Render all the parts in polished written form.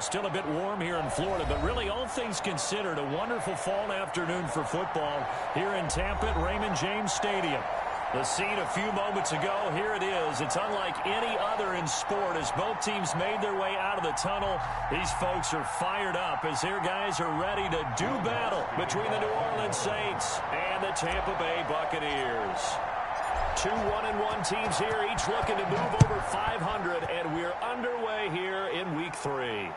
Still a bit warm here in Florida, but really all things considered, a wonderful fall afternoon for football here in Tampa at Raymond James Stadium. The scene a few moments ago, here it is. It's unlike any other in sport as both teams made their way out of the tunnel. These folks are fired up as their guys are ready to do battle between the New Orleans Saints and the Tampa Bay Buccaneers. Two 1-1 teams here, each looking to move over 500, and we're underway here in Week 3.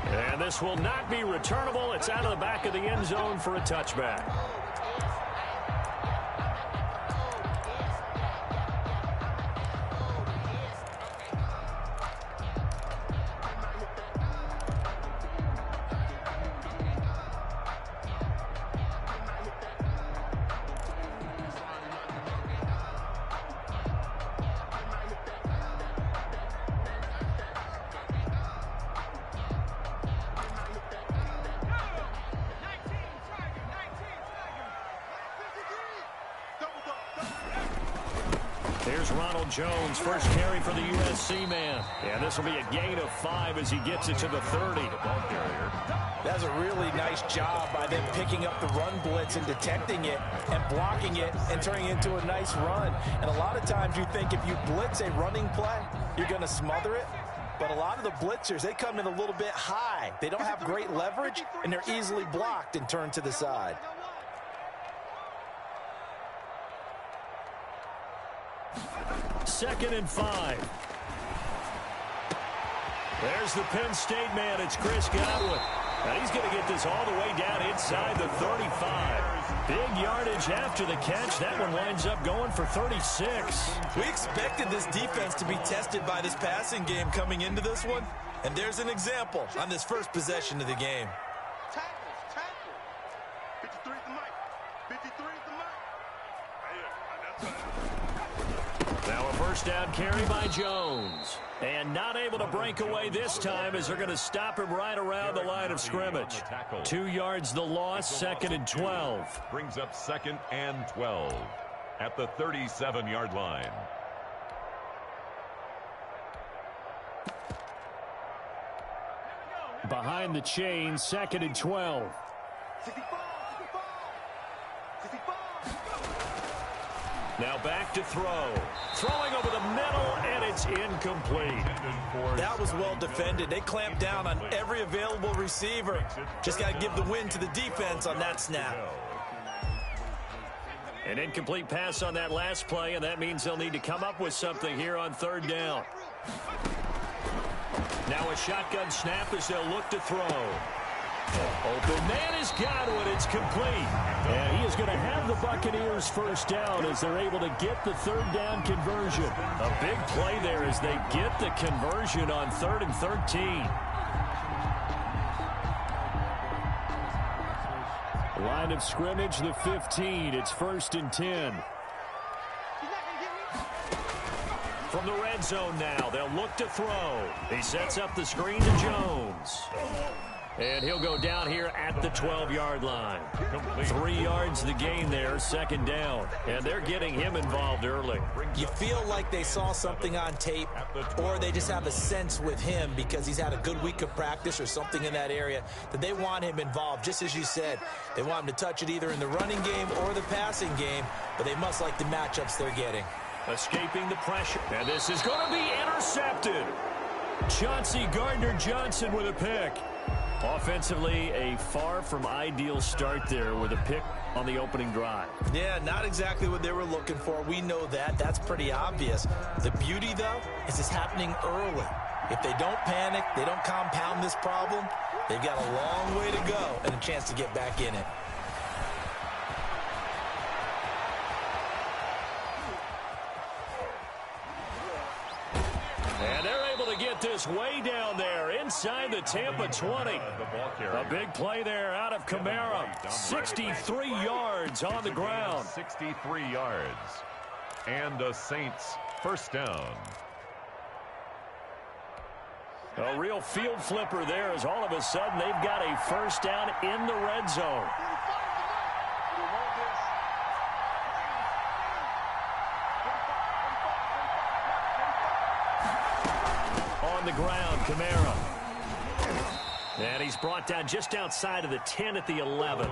And this will not be returnable. It's out of the back of the end zone for a touchback. Here's Ronald Jones, first carry for the USC man. And this will be a gain of 5 as he gets it to the 30. That's a really nice job by them picking up the run blitz and detecting it and blocking it and turning it into a nice run. And a lot of times you think if you blitz a running play, you're going to smother it. But a lot of the blitzers, they come in a little bit high. They don't have great leverage, and they're easily blocked and turned to the side. Second and 5. There's the Penn State man. It's Chris Godwin. Now he's going to get this all the way down inside the 35. Big yardage after the catch. That one winds up going for 36. We expected this defense to be tested by this passing game coming into this one. And there's an example on this first possession of the game. Tackles. 53 is the mic. 53 is the mic. Now a first down carry by Jones. And not able to break away this time as they're going to stop him right around the line of scrimmage. 2 yards the loss, second and 12. Brings up second and 12 at the 37-yard line. Behind the chain, second and 12. 65. Now back to throw. Throwing over the middle, and it's incomplete. That was well defended. They clamped down on every available receiver. Just got to give the win to the defense on that snap. An incomplete pass on that last play, and that means they'll need to come up with something here on third down. Now a shotgun snap as they'll look to throw. Open man is Godwin. It's complete. And he is going to have the Buccaneers first down as they're able to get the third down conversion. A big play there as they get the conversion on 3rd and 13. Line of scrimmage, the 15. It's 1st and 10. From the red zone now, they'll look to throw. He sets up the screen to Jones. And he'll go down here at the 12-yard line. 3 yards the gain there, second down. And they're getting him involved early. You feel like they saw something on tape, or they just have a sense with him because he's had a good week of practice or something in that area that they want him involved. Just as you said, they want him to touch it either in the running game or the passing game, but they must like the matchups they're getting. Escaping the pressure. And this is going to be intercepted. Chauncey Gardner-Johnson with a pick. Offensively, a far from ideal start there with a pick on the opening drive. Yeah, not exactly what they were looking for. We know that. That's pretty obvious. The beauty, though, is it's happening early. If they don't panic, they don't compound this problem, they've got a long way to go and a chance to get back in it. And they're able to get this way down there inside the Tampa 20. A big play there out of Kamara. 63 yards on the ground. 63 yards. And the Saints first down. A real field flipper there as all of a sudden they've got a first down in the red zone. On the ground, Kamara. And he's brought down just outside of the 10 at the 11.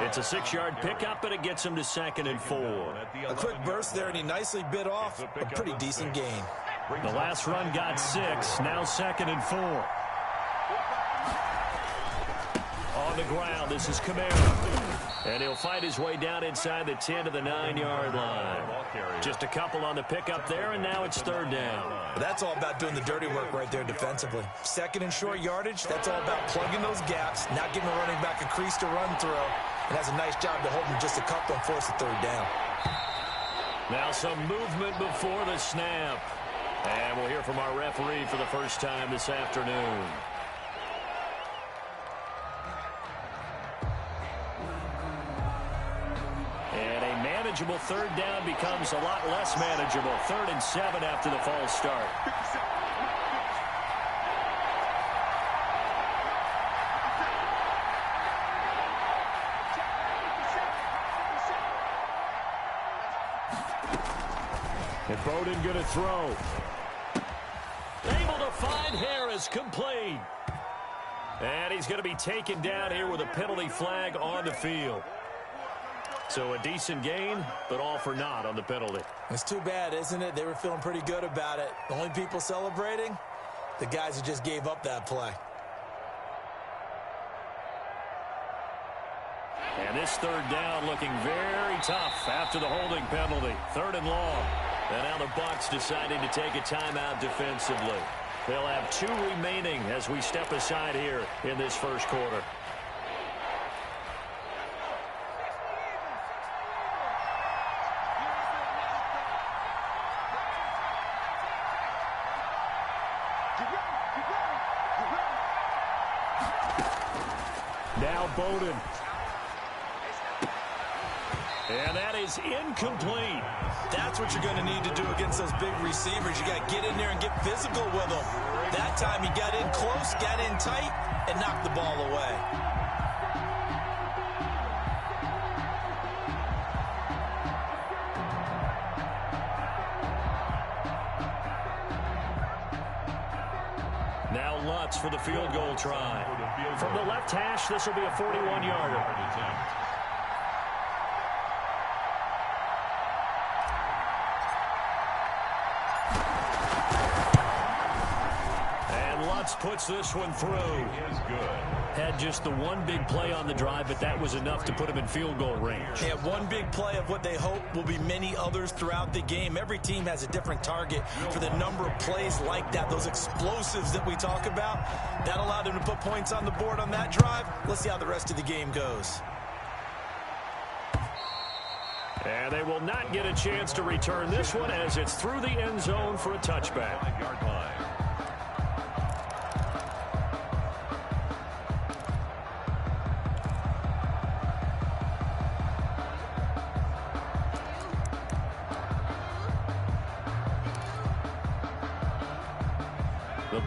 It's a 6-yard pickup, but it gets him to 2nd and 4. A quick burst there, and he nicely bit off a pretty decent gain. The last run got 6, now 2nd and 4. On the ground, this is Kamara. And he'll fight his way down inside the 10 to the 9-yard line. Just a couple on the pickup there, and now it's 3rd down. That's all about doing the dirty work right there defensively. 2nd and short yardage, that's all about plugging those gaps, not giving a running back a crease to run through, and has a nice job to hold him just a couple and force a 3rd down. Now some movement before the snap. And we'll hear from our referee for the first time this afternoon. And a manageable 3rd down becomes a lot less manageable. 3rd and 7 after the false start. And Bowden going to throw. Able to find Harris, complete. And he's going to be taken down here with a penalty flag on the field. So a decent gain, but all for naught on the penalty. It's too bad, isn't it? They were feeling pretty good about it. The only people celebrating, the guys who just gave up that play. And this 3rd down looking very tough after the holding penalty. 3rd and long. And now the Bucs deciding to take a timeout defensively. They'll have 2 remaining as we step aside here in this first quarter. Now Bowden. And that is incomplete. That's what you're going to need to do against those big receivers. You got to get in there and get physical with them. That time he got in close, got in tight, and knocked the ball away. Now Lutz for the field goal try. From the left hash, this will be a 41-yarder. Puts this one through. Had just the one big play on the drive, but that was enough to put him in field goal range. Yeah, one big play of what they hope will be many others throughout the game. Every team has a different target for the number of plays like that, those explosives that we talk about. That allowed them to put points on the board on that drive. Let's see how the rest of the game goes. And they will not get a chance to return this one as it's through the end zone for a touchback.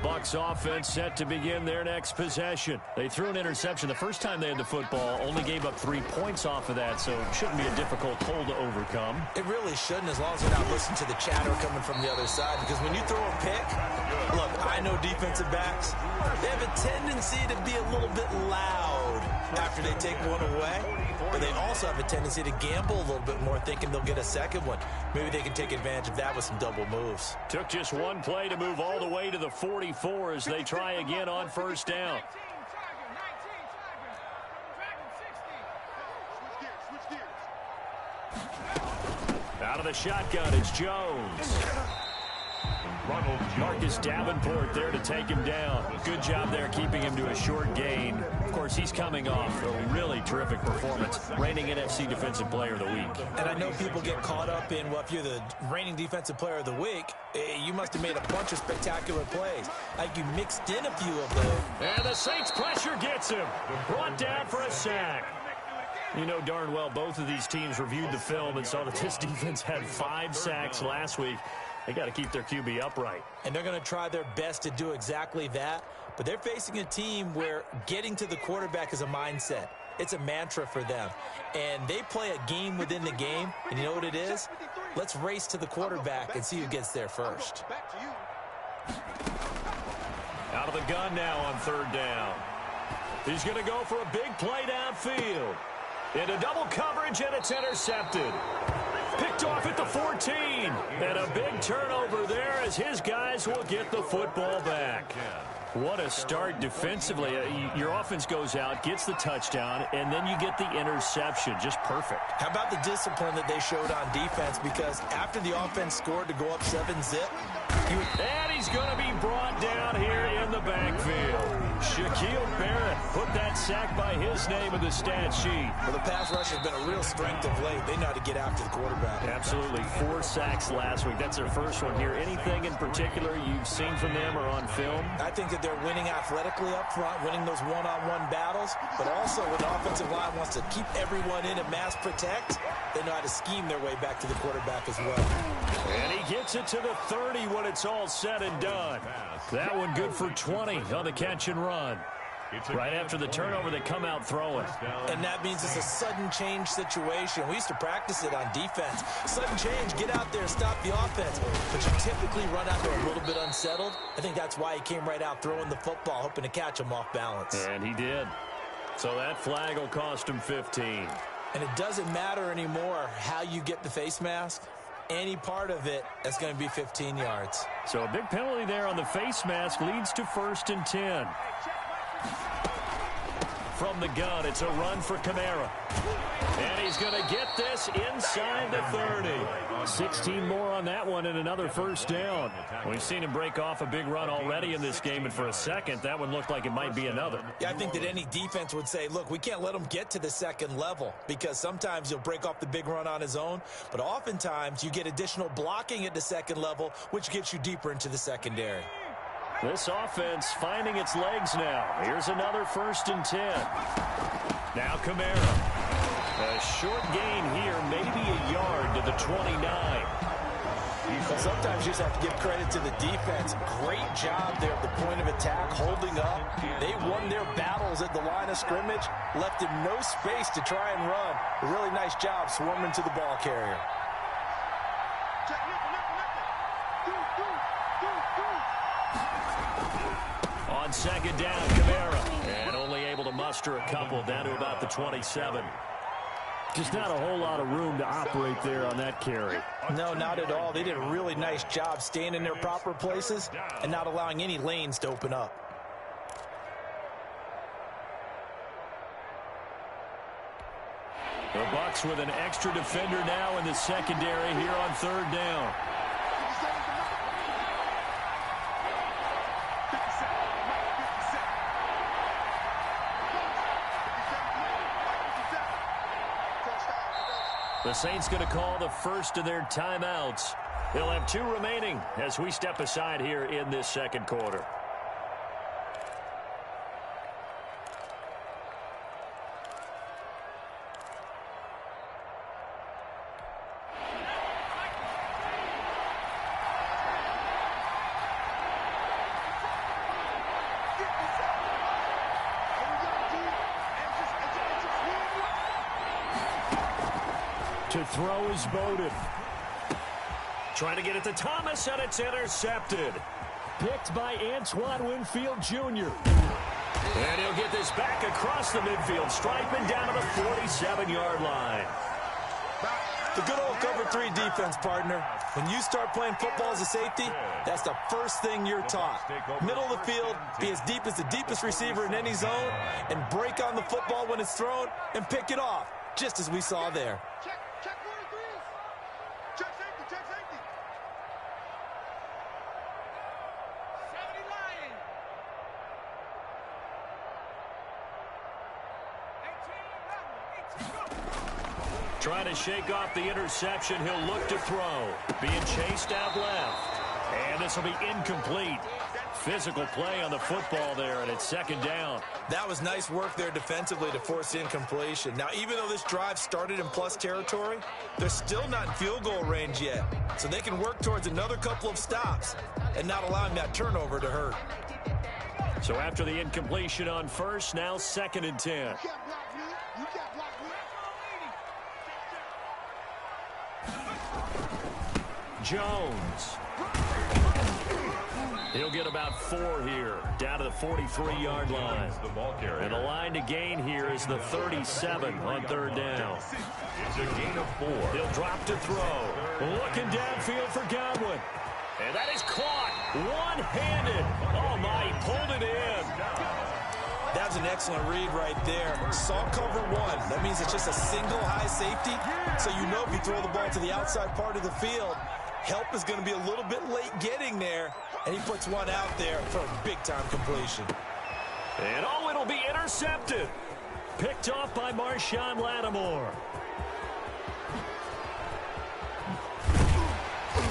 Bucs offense set to begin their next possession. They threw an interception the first time they had the football, only gave up 3 points off of that, so it shouldn't be a difficult hole to overcome. It really shouldn't, as long as they're not listening to the chatter coming from the other side, because when you throw a pick, look, I know defensive backs, they have a tendency to be a little bit loud after they take one away, but they also have a tendency to gamble a little bit more, thinking they'll get a second one. Maybe they can take advantage of that with some double moves. Took just one play to move all the way to the 44 as they try again on first down. Out of the shotgun, it's Jones. Marcus Davenport there to take him down. Good job there keeping him to a short gain. Of course, he's coming off a really terrific performance. Reigning NFC Defensive Player of the Week. And I know people get caught up in, well, if you're the reigning Defensive Player of the Week, you must have made a bunch of spectacular plays. Like you mixed in a few of those. And the Saints pressure gets him. Brought down for a sack. You know darn well both of these teams reviewed the film and saw that this defense had 5 sacks last week. They got to keep their QB upright. And they're going to try their best to do exactly that. But they're facing a team where getting to the quarterback is a mindset. It's a mantra for them. And they play a game within the game. And you know what it is? Let's race to the quarterback and see who gets there first. Out of the gun now on third down. He's going to go for a big play downfield. Into double coverage, and it's intercepted. Picked off at the 14. And a big turnover there as his guys will get the football back. What a start defensively. Your offense goes out, gets the touchdown, and then you get the interception. Just perfect. How about the discipline that they showed on defense? Because after the offense scored to go up 7-zip, and he's going to be brought down here in the backfield. Shaquille Barrett put that sack by his name in the stat sheet. Well, the pass rush has been a real strength of late. They know how to get after the quarterback. Absolutely. 4 sacks last week. That's their first one here. Anything in particular you've seen from them or on film? I think that they're winning athletically up front, winning those one-on-one battles, but also when the offensive line wants to keep everyone in and mass protect, they know how to scheme their way back to the quarterback as well. And he gets it to the 30 when it's all said and done. That one good for 20 on the catch and run. Right after the turnover, they come out throwing. And that means it's a sudden change situation. We used to practice it on defense. Sudden change, get out there, stop the offense. But you typically run out there a little bit unsettled. I think that's why he came right out throwing the football, hoping to catch him off balance. And he did. So that flag will cost him 15. And it doesn't matter anymore how you get the face mask. Any part of it, that's going to be 15 yards. So a big penalty there on the face mask leads to 1st and 10. From the gun, it's a run for Kamara. And he's going to get this inside the 30. 16 more on that one and another first down. We've seen him break off a big run already in this game, and for a second, that one looked like it might be another. Yeah, I think that any defense would say, look, we can't let him get to the second level because sometimes he'll break off the big run on his own, but oftentimes you get additional blocking at the second level, which gets you deeper into the secondary. This offense finding its legs now. Here's another 1st and 10. Now Kamara. A short gain here, maybe a yard to the 29. Well, sometimes you just have to give credit to the defense. Great job there at the point of attack, holding up. They won their battles at the line of scrimmage, left him no space to try and run. A really nice job swarming to the ball carrier. On 2nd down, Kamara. And only able to muster a couple down to about the 27. Just not a whole lot of room to operate there on that carry. No, not at all. They did a really nice job staying in their proper places and not allowing any lanes to open up. The Bucs with an extra defender now in the secondary here on 3rd down. The Saints going to call the first of their timeouts. They'll have 2 remaining as we step aside here in this second quarter. To throw is Bowden. Trying to get it to Thomas, and it's intercepted. Picked by Antoine Winfield Jr. And he'll get this back across the midfield stripe and down to the 47-yard line. The good old cover 3 defense, partner. When you start playing football as a safety, that's the first thing you're taught. Middle of the field, be as deep as the deepest receiver in any zone, and break on the football when it's thrown and pick it off, just as we saw there. Check 1 and 3. Check safety, check safety. 70 Lions. 18 go. Trying to shake off the interception. He'll look to throw. Being chased out left. And this will be incomplete. Physical play on the football there, and it's 2nd down. That was nice work there defensively to force incompletion. Now, even though this drive started in plus territory, they're still not in field goal range yet. So they can work towards another couple of stops and not allowing that turnover to hurt. So after the incompletion on first, now 2nd and 10. You can't block me. You can't block me. Jones. He'll get about 4 here, down to the 43-yard line. And the line to gain here is the 37 on 3rd down. It's a gain of 4. He'll drop to throw. Looking downfield for Godwin. And that is caught one-handed. Oh, my, he pulled it in. That's an excellent read right there. Saw cover 1. That means it's just a single high safety. So you know if you throw the ball to the outside part of the field, help is going to be a little bit late getting there. And he puts one out there for a big-time completion. And oh, it'll be intercepted. Picked off by Marshawn Lattimore.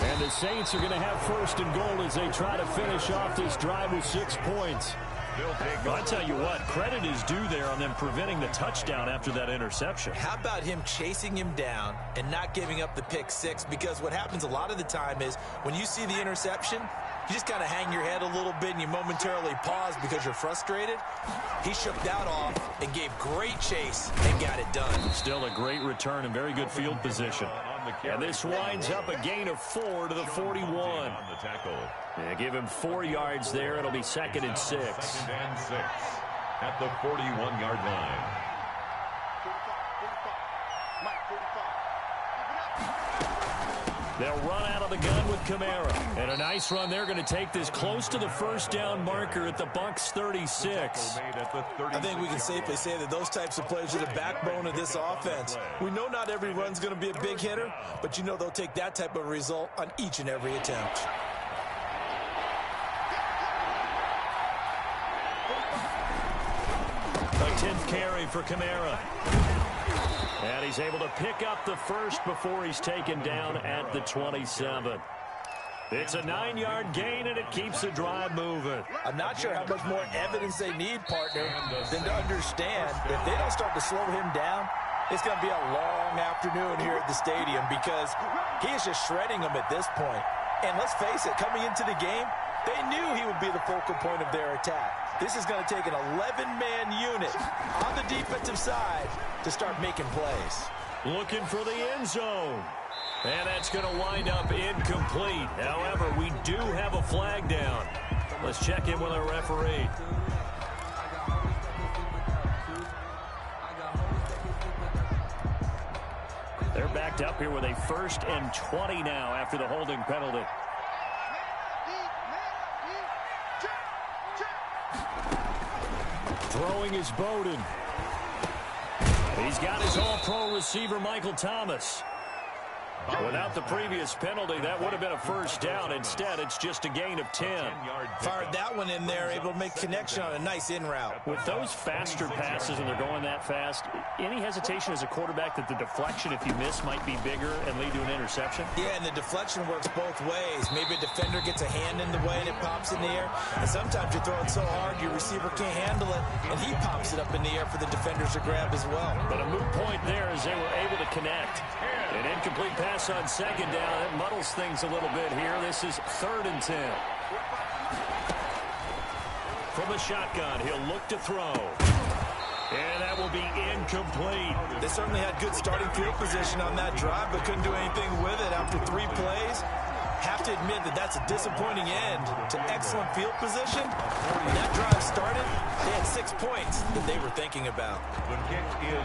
And the Saints are going to have 1st and goal as they try to finish off this drive with 6 points. I'll tell you what, credit is due there on them preventing the touchdown after that interception. How about him chasing him down and not giving up the pick 6? Because what happens a lot of the time is when you see the interception, you just kind of hang your head a little bit and you momentarily pause because you're frustrated. He shook that off and gave great chase and got it done. Still a great return and very good field position. And this winds up a gain of 4 to the 41. Yeah, give him 4 yards there. It'll be 2nd and 6. 2nd and 6 at the 41-yard line. They'll run out of the gun with Kamara. And a nice run. They're going to take this close to the 1st down marker at the Bucs 36. I think we can safely say that those types of plays are the backbone of this offense. We know not every run's going to be a big hitter, but you know they'll take that type of result on each and every attempt. A 10th carry for Kamara. And he's able to pick up the 1st before he's taken down at the 27. It's a 9-yard gain, and it keeps the drive moving. I'm not sure how much more evidence they need, partner, than to understand if they don't start to slow him down, it's going to be a long afternoon here at the stadium because he is just shredding them at this point. And let's face it, coming into the game, they knew he would be the focal point of their attack. This is going to take an 11-man unit on the defensive side to start making plays. Looking for the end zone. And that's going to wind up incomplete. However, we do have a flag down. Let's check in with our referee. They're backed up here with a 1st and 20 now after the holding penalty. Throwing is Bowden. He's got his all-pro receiver, Michael Thomas. Without the previous penalty, that would have been a 1st down. Instead, it's just a gain of 10. Fired that one in there, able to make connection on a nice in route. With those faster passes and they're going that fast, any hesitation as a quarterback that the deflection, if you miss, might be bigger and lead to an interception? Yeah, and the deflection works both ways. Maybe a defender gets a hand in the way and it pops in the air. And sometimes you throw it so hard your receiver can't handle it, and he pops it up in the air for the defenders to grab as well. But a moot point there as they were able to connect. An incomplete pass on 2nd down. That muddles things a little bit here. This is 3rd and 10. From the shotgun, he'll look to throw. And that will be incomplete. They certainly had good starting field position on that drive, but couldn't do anything with it after 3 plays. Have to admit that that's a disappointing end to excellent field position. When that drive started, they had 6 points that they were thinking about.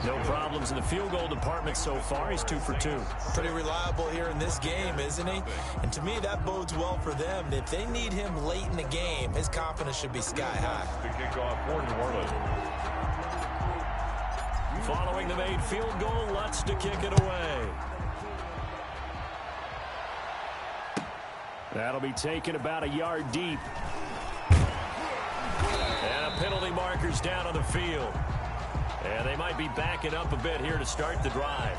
No problems in the field goal department so far. He's 2 for 2. Pretty reliable here in this game, isn't he? And to me, that bodes well for them. If they need him late in the game, his confidence should be sky high. The kickoff for New Orleans. Following the made field goal, Lutz to kick it away. That'll be taken about a yard deep. And a penalty marker's down on the field. And they might be backing up a bit here to start the drive.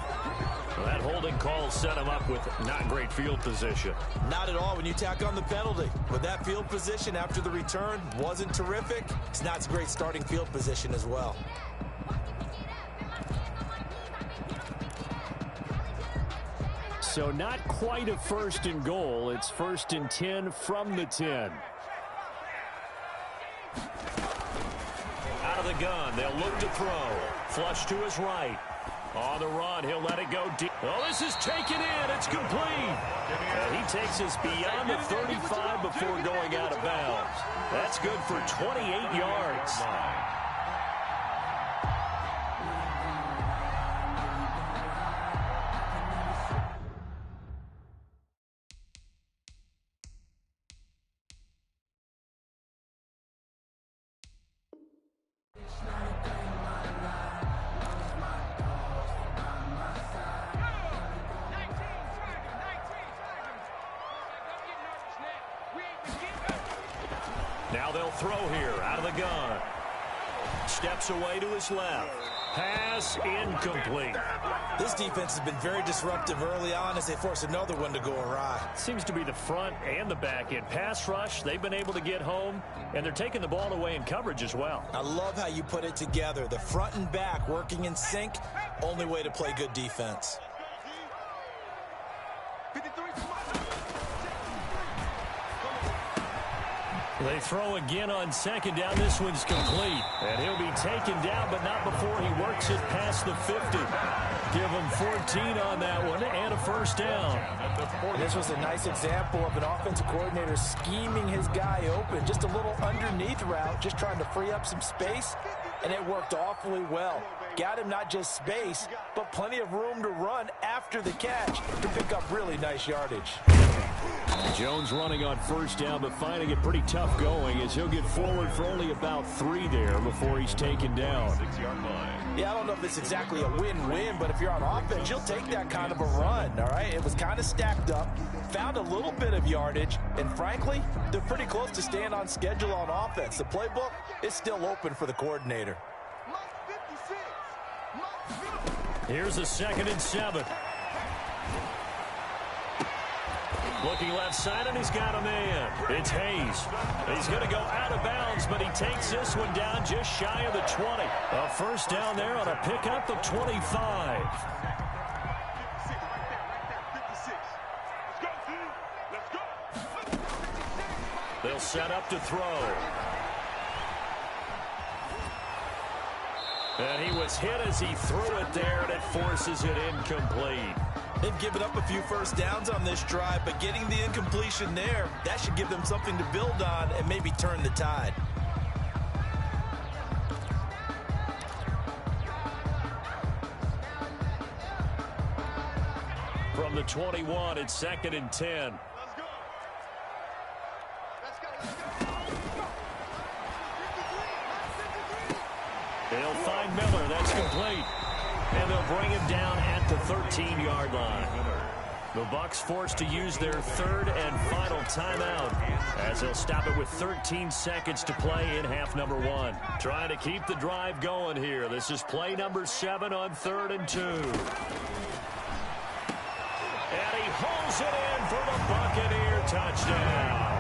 Well, that holding call set him up with not great field position. Not at all when you tack on the penalty. But that field position after the return wasn't terrific. It's not a great starting field position as well. So not quite a 1st and goal. It's 1st and 10 from the 10. Out of the gun. They'll look to throw. Flush to his right. On the run, he'll let it go deep. Oh, this is taken in. It's complete. And he takes us beyond the 35 before going out of bounds. That's good for 28 yards. Now they'll throw here out of the gun. Steps away to his left. Pass incomplete. This defense has been very disruptive early on as they force another one to go awry. Seems to be the front and the back end. Pass rush, they've been able to get home, and they're taking the ball away in coverage as well. I love how you put it together. The front and back working in sync, only way to play good defense. They throw again on second down. This one's complete. And he'll be taken down, but not before he works it past the 50. Give him 14 on that one and a first down. This was a nice example of an offensive coordinator scheming his guy open. Just a little underneath route, just trying to free up some space, and it worked awfully well. Got him not just space, but plenty of room to run after the catch to pick up really nice yardage. Jones running on first down, but finding it pretty tough going as he'll get forward for only about 3 there before he's taken down. 6-yard line. Yeah, I don't know if it's exactly a win-win, but if you're on offense, you'll take that kind of a run, all right? It was kind of stacked up, found a little bit of yardage, and frankly, they're pretty close to staying on schedule on offense. The playbook is still open for the coordinator. Here's a 2nd and 7. Looking left side, and he's got a man. It's Hayes. He's going to go out of bounds, but he takes this one down just shy of the 20. A first down there on a pickup of 25. They'll set up to throw. And he was hit as he threw it there, and it forces it incomplete. They've given up a few first downs on this drive, but getting the incompletion there, that should give them something to build on and maybe turn the tide. From the 21, it's 2nd and 10. They'll find Miller. That's complete. And they'll bring him down at the 13-yard line. The Bucs forced to use their 3rd and final timeout as they'll stop it with 13 seconds to play in half number 1. Trying to keep the drive going here. This is play number 7 on 3rd and 2. And he holds it in for the Buccaneer touchdown.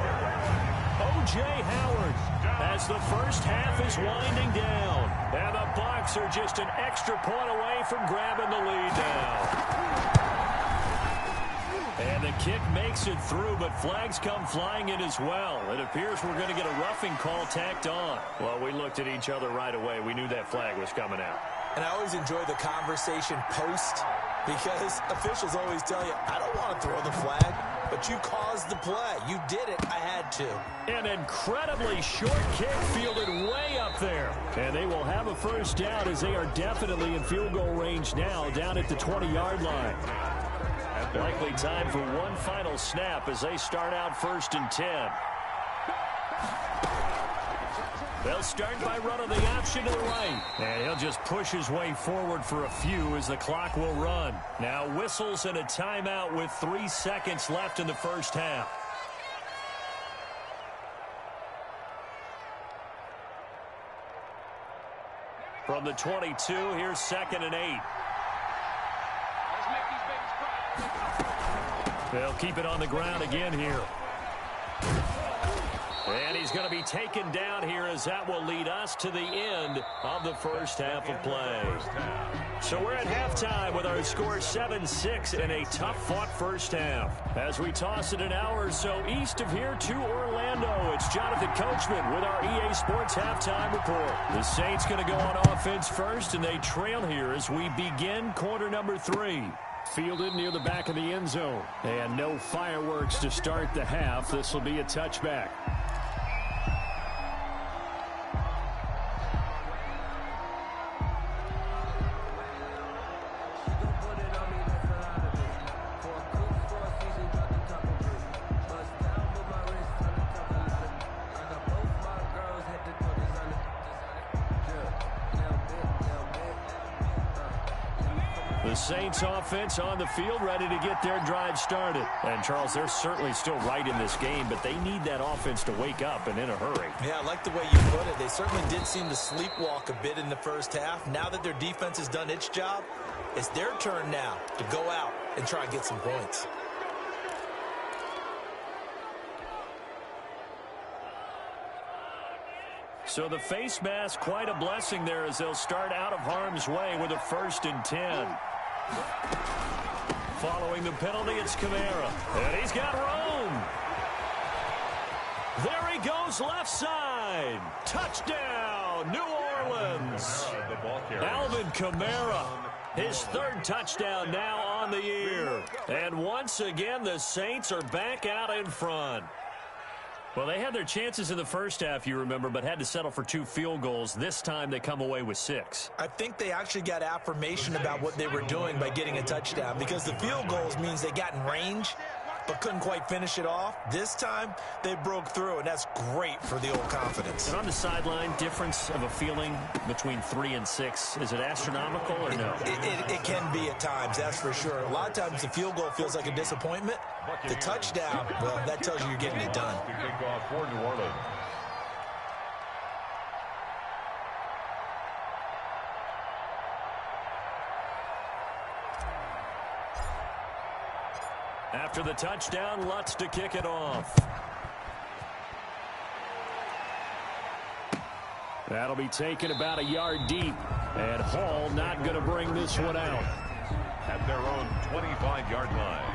O.J. Howard as the first half is winding down. And the Bucs are just an extra point away from grabbing the lead now. And the kick makes it through, but flags come flying in as well. It appears we're going to get a roughing call tacked on. Well, we looked at each other right away. We knew that flag was coming out. And I always enjoy the conversation post because officials always tell you, I don't want to throw the flag, but you caused the play. You did it. I had to. An incredibly short kick fielded way up there. And they will have a first down as they are definitely in field goal range now down at the 20-yard line. Likely time for one final snap as they start out 1st and 10. They'll start by running the option to the right. And he'll just push his way forward for a few as the clock will run. Now whistles and a timeout with 3 seconds left in the first half. From the 22, here's 2nd and 8. They'll keep it on the ground again here. And he's he's going to be taken down here, as that will lead us to the end of the first half of play. So we're at halftime with our score 7-6 in a tough-fought first half. As we toss it an hour or so east of here to Orlando, it's Jonathan Coachman with our EA Sports Halftime Report. The Saints going to go on offense first, and they trail here as we begin quarter number 3. Fielded near the back of the end zone. And no fireworks to start the half. This will be a touchback. The Saints offense on the field, ready to get their drive started. And, Charles, they're certainly still right in this game, but they need that offense to wake up and in a hurry. Yeah, I like the way you put it. They certainly did seem to sleepwalk a bit in the first half. Now that their defense has done its job, it's their turn now to go out and try and get some points. So the face mask, quite a blessing there, as they'll start out of harm's way with a 1st and 10. Following the penalty, it's Kamara. And he's got room. There he goes, left side. Touchdown, New Orleans. Alvin Kamara, his 3rd touchdown now on the year. And once again, the Saints are back out in front. Well, they had their chances in the first half, you remember, but had to settle for 2 field goals. This time they come away with 6. I think they actually got affirmation about what they were doing by getting a touchdown, because the field goals means they got in range but couldn't quite finish it off. This time they broke through, and that's great for the old confidence. And on the sideline, difference of a feeling between 3 and 6, is it astronomical or no? It can be at times, that's for sure. A lot of times the field goal feels like a disappointment. The touchdown, well, that tells you you're getting it done. Kickoff for New Orleans. After the touchdown, Lutz to kick it off. That'll be taken about a yard deep. And Hall not going to bring this one out. At their own 25-yard line.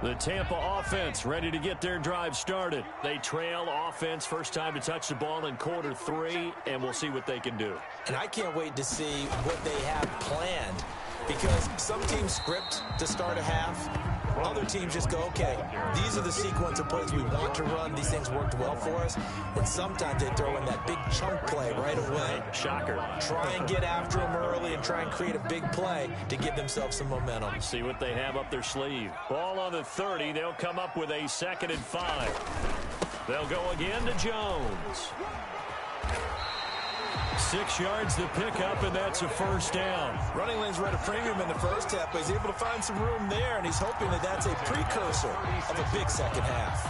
The Tampa offense ready to get their drive started. They trail offense, first time to touch the ball in quarter 3, and we'll see what they can do. And I can't wait to see what they have planned, because some teams script to start a half. Other teams just go, okay, these are the sequence of plays we want to run. These things worked well for us. And sometimes they throw in that big chunk play right away. Shocker. Try and get after them early and try and create a big play to give themselves some momentum. See what they have up their sleeve. Ball on the 30. They'll come up with a 2nd and 5. They'll go again to Jones. 6 yards to pick up, and that's a 1st down. Running lanes were at a premium in the first half, but he's able to find some room there, and he's hoping that that's a precursor of a big second half.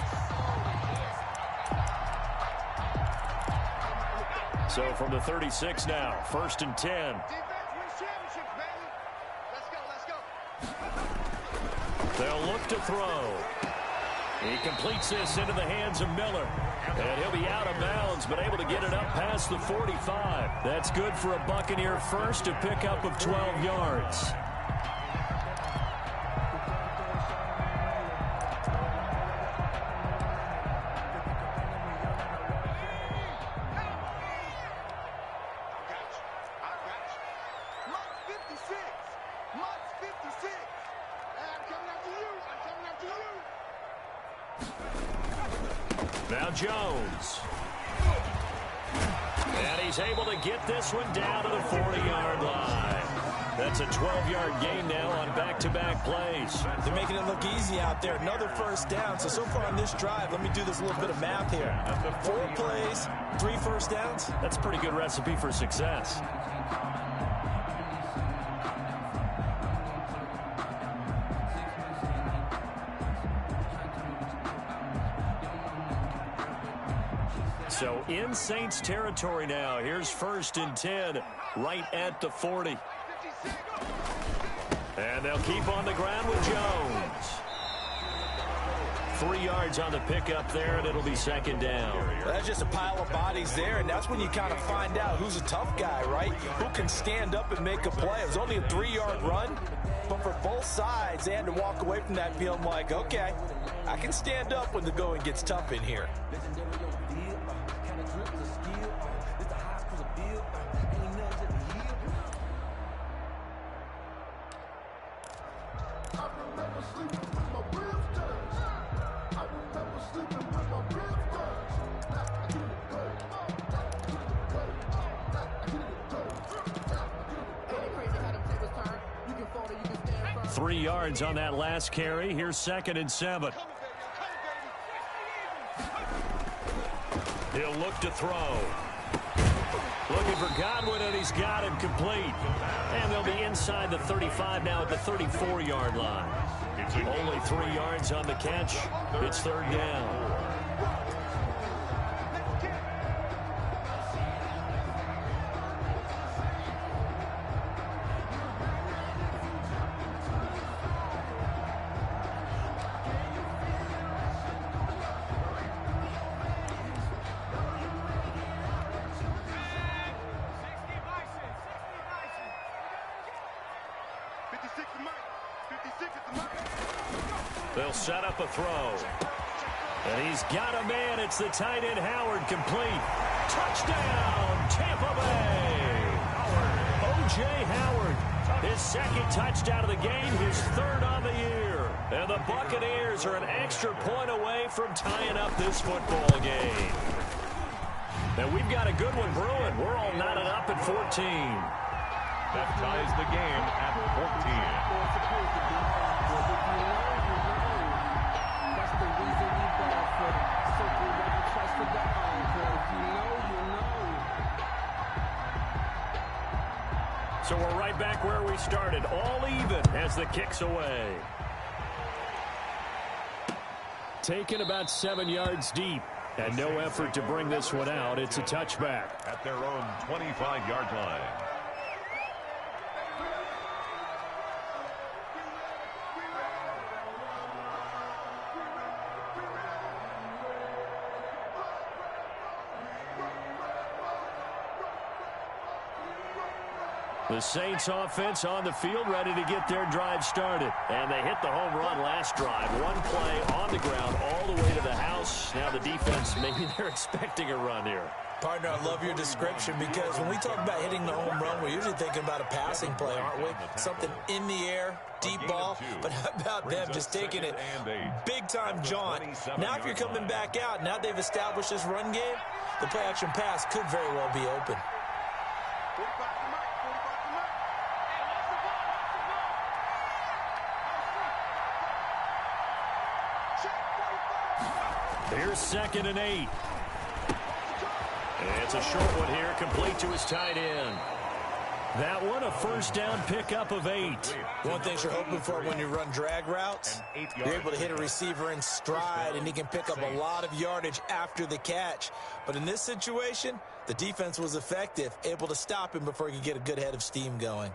So from the 36 now, 1st and 10. They'll look to throw. He completes this into the hands of Miller. And he'll be out of bounds, but able to get it up past the 45. That's good for a Buccaneer first, to pick up of 12 yards. Now Jones. And he's able to get this one down to the 40-yard line. That's a 12-yard gain now on back-to-back plays. They're making it look easy out there. Another 1st down. So far on this drive, let me do this little bit of math here. 4 plays, 3 1st downs. That's a pretty good recipe for success. So in Saints territory now. Here's 1st and 10 right at the 40. And they'll keep on the ground with Jones. 3 yards on the pickup there, and it'll be 2nd down. That's just a pile of bodies there, and that's when you kind of find out who's a tough guy, right? Who can stand up and make a play. It was only a 3-yard run, but for both sides, they had to walk away from that feeling like, okay, I can stand up when the going gets tough in here. Three yards on that last carry. Here's 2nd and 7. He'll look to throw. Looking for Godwin, and he's got him complete. And they'll be inside the 35 now at the 34-yard line. Only 3 yards on the catch. It's 3rd down. They'll set up a throw. And he's got a man. It's the tight end, Howard, complete. Touchdown, Tampa Bay. O.J. Howard, his 2nd touchdown of the game, his 3rd on the year. And the Buccaneers are an extra point away from tying up this football game. And we've got a good one brewing. We're all knotted up at 14. That ties the game at 14. So we're right back where we started, all even as the kick's away. Taken about 7 yards deep, and no effort to bring this one out. It's a touchback. At their own 25-yard line. The Saints offense on the field, ready to get their drive started. And they hit the home run last drive. One play on the ground all the way to the house. Now the defense, maybe they're expecting a run here. Partner, I love your description because when we talk about hitting the home run, we're usually thinking about a passing play, aren't we? Something in the air, deep ball. But how about them just taking it big-time jaunt? Now if you're coming back out, now they've established this run game, the play-action pass could very well be open. Here's 2nd and 8. And it's a short one here, complete to his tight end. That one, a 1st down pickup of 8. One thing you're hoping for when you run drag routes, you're able to hit a receiver in stride, and he can pick up a lot of yardage after the catch. But in this situation, the defense was effective, able to stop him before he could get a good head of steam going.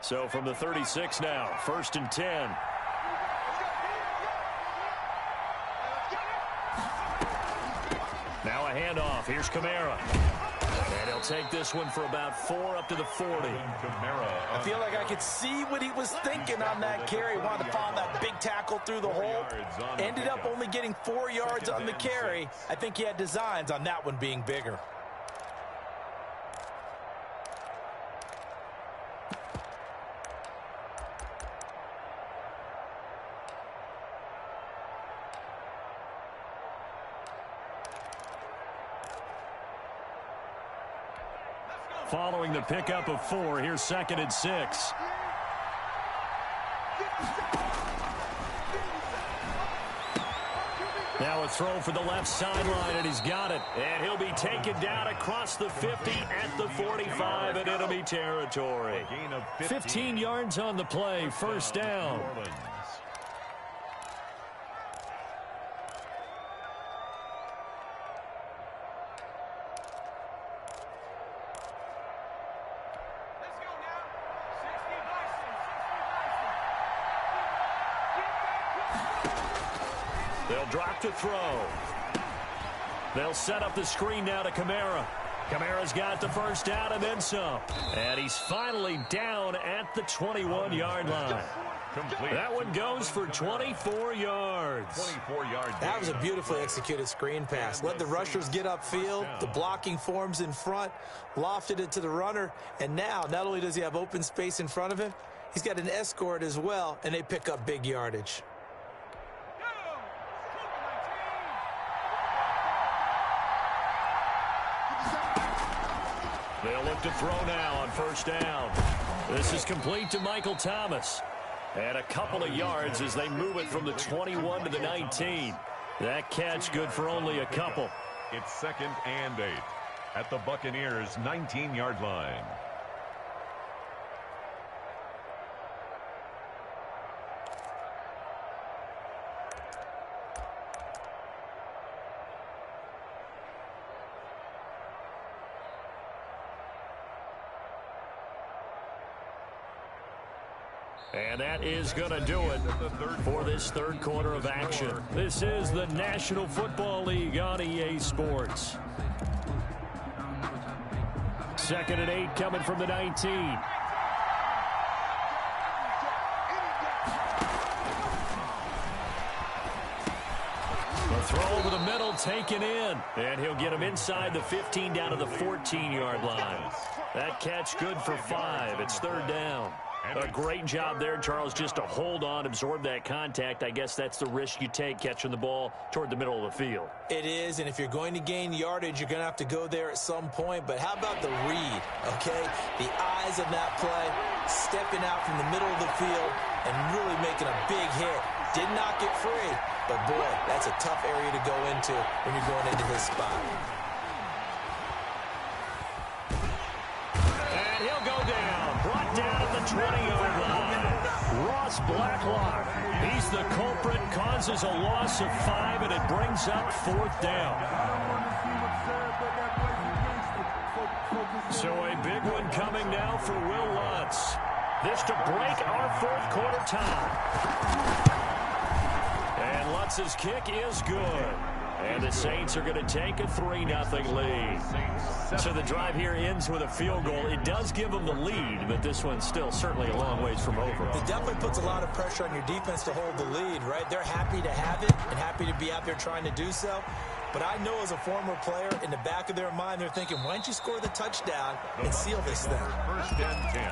So from the 36 now, 1st and 10. Now a handoff. Here's Kamara. And he'll take this one for about 4 up to the 40. I feel like I could see what he was thinking on that carry. Wanted to follow that big tackle through the hole. Ended up only getting 4 yards on the carry. I think he had designs on that one being bigger. Following the pickup of 4, here's 2nd and 6. Now a throw for the left sideline, and he's got it. And he'll be taken down across the 50 at the 45 in enemy territory. 15 yards on the play, first down. They'll drop to throw. They'll set up the screen now to Kamara. Kamara's got the first down and then some. And he's finally down at the 21-yard line. That one goes for 24 yards. That was a beautifully executed screen pass. Let the rushers get upfield. The blocking forms in front. Lofted it to the runner. And now, not only does he have open space in front of him, he's got an escort as well, and they pick up big yardage. They'll look to throw now on first down. This is complete to Michael Thomas. And a couple of yards as they move it from the 21 to the 19. That catch good for only a couple. It's 2nd and 8 at the Buccaneers' 19-yard line. And that is going to do it for this third quarter of action. This is the National Football League on EA Sports. 2nd and 8 coming from the 19. The throw over the middle taken in. And he'll get him inside the 15 down to the 14-yard line. That catch good for 5. It's third down. A great job there, Charles, just to hold on, absorb that contact. I guess that's the risk you take catching the ball toward the middle of the field. It is, and if you're going to gain yardage, you're going to have to go there at some point. But how about the read, okay? The eyes of that play, stepping out from the middle of the field and really making a big hit. Did not get free, but, boy, that's a tough area to go into when you're going into his spot. And he'll go down. Brought down at the 20-yard line. Ross Blacklock. He's the culprit, causes a loss of 5, and it brings up 4th down. So a big one coming now for Will Lutz. This to break our 4th quarter tie. And Lutz's kick is good. And the Saints are going to take a 3-0 lead. So the drive here ends with a field goal. It does give them the lead, but this one's still certainly a long ways from over. It definitely puts a lot of pressure on your defense to hold the lead, right? They're happy to have it and happy to be out there trying to do so. But I know as a former player, in the back of their mind, they're thinking, why don't you score the touchdown and seal this thing? 1st and 10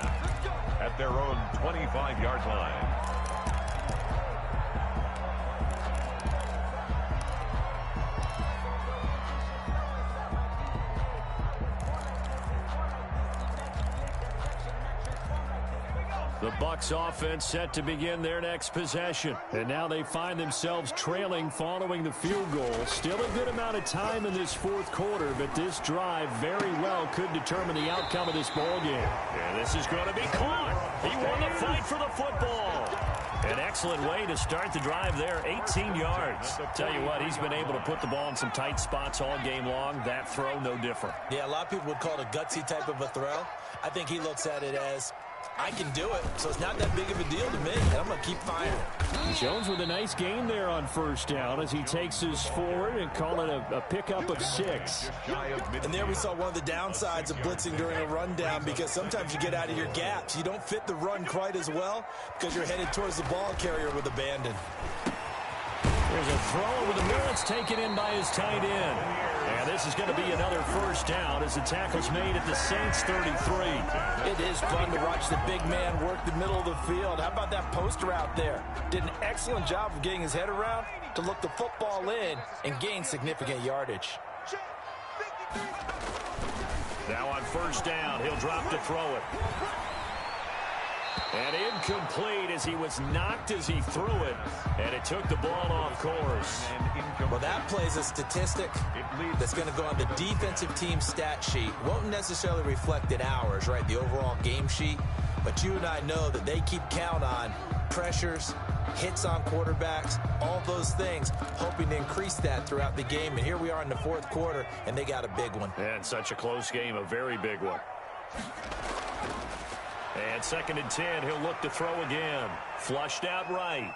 at their own 25-yard line. The Bucs offense set to begin their next possession. And now they find themselves trailing following the field goal. Still a good amount of time in this 4th quarter, but this drive very well could determine the outcome of this ball game. And this is going to be caught. He won the fight for the football. An excellent way to start the drive there, 18 yards. Tell you what, he's been able to put the ball in some tight spots all game long. That throw, no different. Yeah, a lot of people would call it a gutsy type of a throw. I think he looks at it as, I can do it, so it's not that big of a deal to me, and I'm going to keep firing. Jones with a nice gain there on first down as he takes us forward and call it a pickup of 6. And there we saw one of the downsides of blitzing during a rundown, because sometimes you get out of your gaps. You don't fit the run quite as well because you're headed towards the ball carrier with abandon. There's a throw over the middle. It's taken in by his tight end. And this is going to be another first down as the tackle's made at the Saints 33. It is fun to watch the big man work the middle of the field. How about that post route there? Did an excellent job of getting his head around to look the football in and gain significant yardage. Now on first down, he'll drop to throw it. And incomplete as he was knocked as he threw it. And it took the ball off course. Well, that plays a statistic that's going to go on the defensive team stat sheet. Won't necessarily reflect in ours, right, the overall game sheet. But you and I know that they keep count on pressures, hits on quarterbacks, all those things, hoping to increase that throughout the game. And here we are in the fourth quarter, and they got a big one. And such a close game, a very big one. And 2nd and 10, he'll look to throw again. Flushed out right.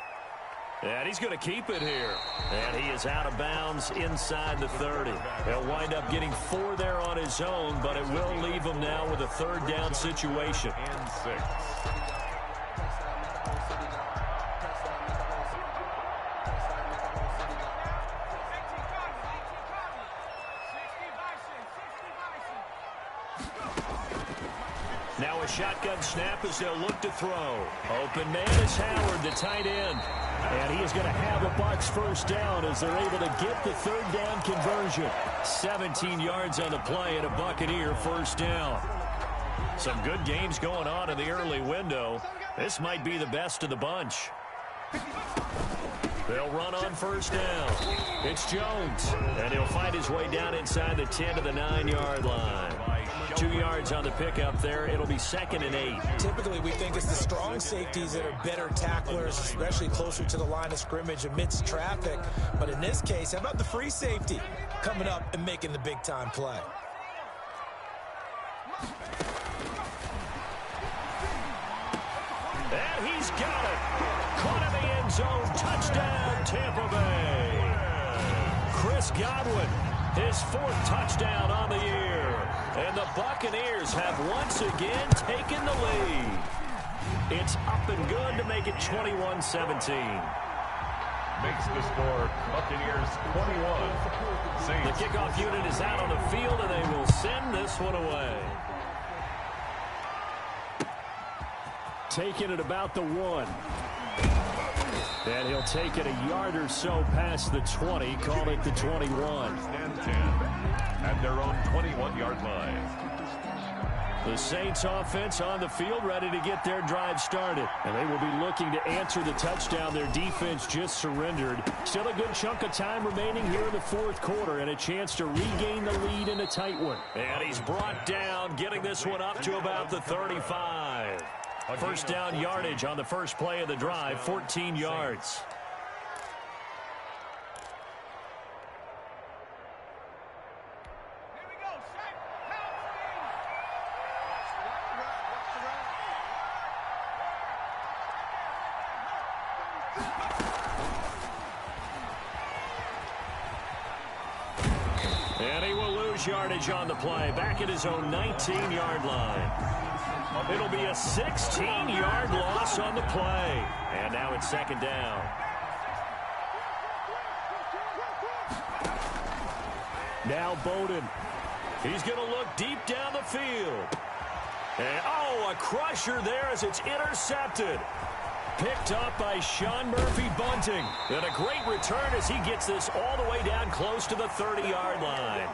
And he's going to keep it here. And he is out of bounds inside the 30. He'll wind up getting 4 there on his own, but it will leave him now with a 3rd down situation. And 6. Now a shotgun snap as they'll look to throw. Open man is Howard, the tight end. And he is going to have a Bucs 1st down as they're able to get the 3rd down conversion. 17 yards on the play and a Buccaneer 1st down. Some good games going on in the early window. This might be the best of the bunch. They'll run on 1st down. It's Jones. And he'll find his way down inside the 10 to the 9-yard line. 2 yards on the pickup there. It'll be 2nd and 8. Typically, we think it's the strong safeties that are better tacklers, especially closer to the line of scrimmage amidst traffic. But in this case, how about the free safety coming up and making the big-time play? And he's got it. Caught in the end zone. Touchdown, Tampa Bay. Chris Godwin, his 4th touchdown on the year. And the Buccaneers have once again taken the lead. It's up and good to make it 21-17. Makes the score Buccaneers 21. The kickoff unit is out on the field, and they will send this one away. Taking it about the 1. And he'll take it a yard or so past the 20, call it the 21. And 10 at their own 21-yard line. The Saints offense on the field ready to get their drive started. And they will be looking to answer the touchdown their defense just surrendered. Still a good chunk of time remaining here in the 4th quarter and a chance to regain the lead in a tight one. And he's brought down, getting this one up to about the 35. 1st down yardage on the first play of the drive, 14 yards. And he will lose yardage on the play, back at his own 19-yard line. It'll be a 16-yard loss on the play. And now it's 2nd down. Now Bowden. He's going to look deep down the field. And, oh, a crusher there as it's intercepted. Picked up by Sean Murphy-Bunting. And a great return as he gets this all the way down close to the 30-yard line.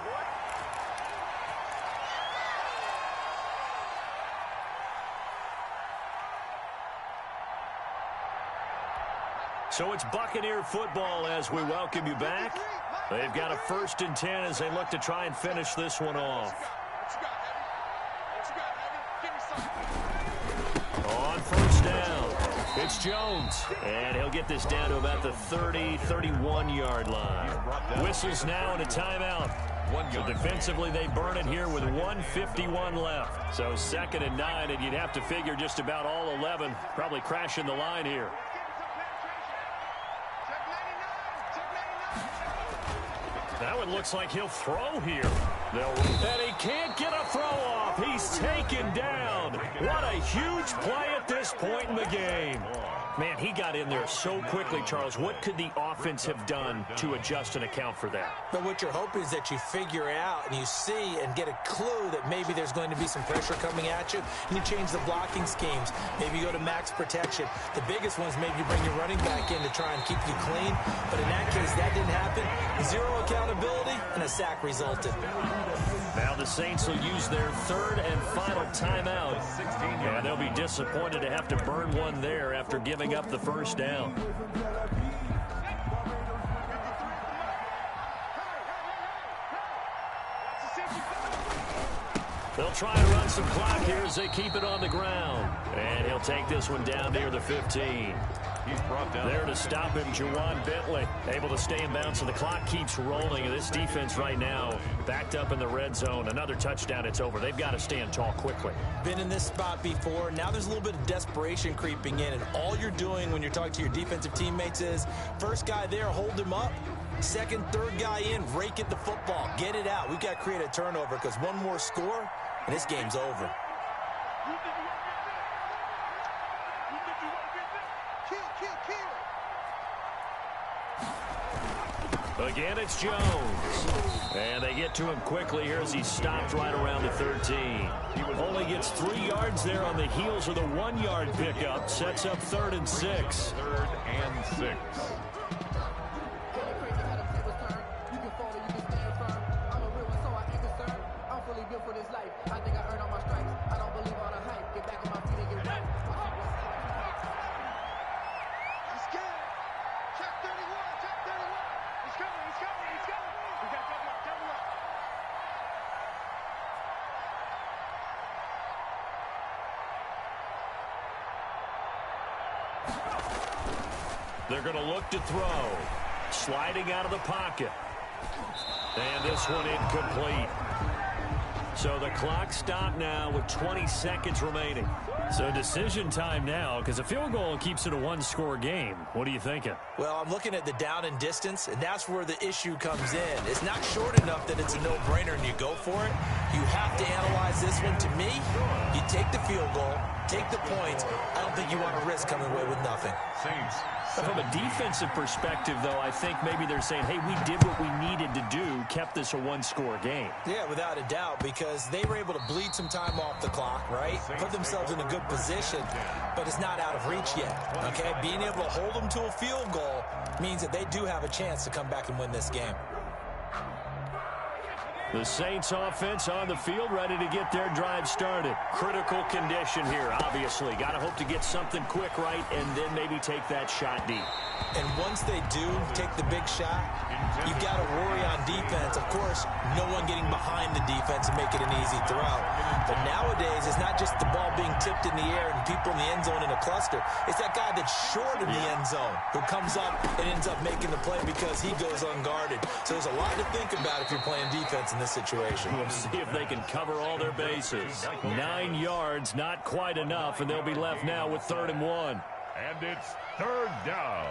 So it's Buccaneer football as we welcome you back. They've got a 1st and 10 as they look to try and finish this one off. On 1st down, it's Jones. And he'll get this down to about the 30, 31-yard line. Whistles now and a timeout. So defensively, they burn it here with 1:51 left. So 2nd and 9, and you'd have to figure just about all 11 probably crashing the line here. Now it looks like he'll throw here. And he can't get a throw off. He's taken down. What a huge play at this point in the game. Man, he got in there so quickly, Charles. What could the offense have done to adjust and account for that? But what you're hoping is that you figure out and you see and get a clue that maybe there's going to be some pressure coming at you, and you change the blocking schemes. Maybe you go to max protection. The biggest one is maybe you bring your running back in to try and keep you clean. But in that case, that didn't happen. Zero accountability, and a sack resulted. Now the Saints will use their third and final timeout. And they'll be disappointed to have to burn one there after giving up the first down. They'll try to run some clock here as they keep it on the ground. And he'll take this one down near the 15. He's brought down. There to stop him, Juwan Bentley. Able to stay in bounds, and the clock keeps rolling. And this defense right now backed up in the red zone. Another touchdown, it's over. They've got to stand tall quickly. Been in this spot before. Now there's a little bit of desperation creeping in. And all you're doing when you're talking to your defensive teammates is, first guy there, hold him up. Second, third guy in, rake at the football. Get it out. We've got to create a turnover because one more score, and this game's over. Again, it's Jones. And they get to him quickly here as he stopped right around the 13. He only gets 3 yards there on the heels of the 1-yard pickup. Sets up 3rd and 6. 3rd and 6. They're going to look to throw. Sliding out of the pocket. And this one incomplete. So the clock stopped now with 20 seconds remaining. So decision time now, because a field goal keeps it a 1-score game. What are you thinking? Well, I'm looking at the down and distance, and that's where the issue comes in. It's not short enough that it's a no-brainer and you go for it. You have to analyze this one. To me, you take the field goal, take the points. I don't think you want to risk coming away with nothing. Saints. From a defensive perspective, though, I think maybe they're saying, hey, we did what we needed to do, kept this a 1-score game. Yeah, without a doubt, because they were able to bleed some time off the clock, right? Put themselves in a good position, but it's not out of reach yet, okay? Being able to hold them to a field goal means that they do have a chance to come back and win this game. The Saints offense on the field, ready to get their drive started. Critical condition here, obviously. Got to hope to get something quick right and then maybe take that shot deep. And once they do take the big shot, you've got to worry on defense. Of course, no one getting behind the defense and make it an easy throw. But nowadays, it's not just the ball being tipped in the air and people in the end zone in a cluster. It's that guy that's short in the end zone who comes up and ends up making the play because he goes unguarded. So there's a lot to think about if you're playing defense in this situation. We'll see if they can cover all their bases. 9 yards, not quite enough, and they'll be left now with 3rd and 1. And it's 3rd down.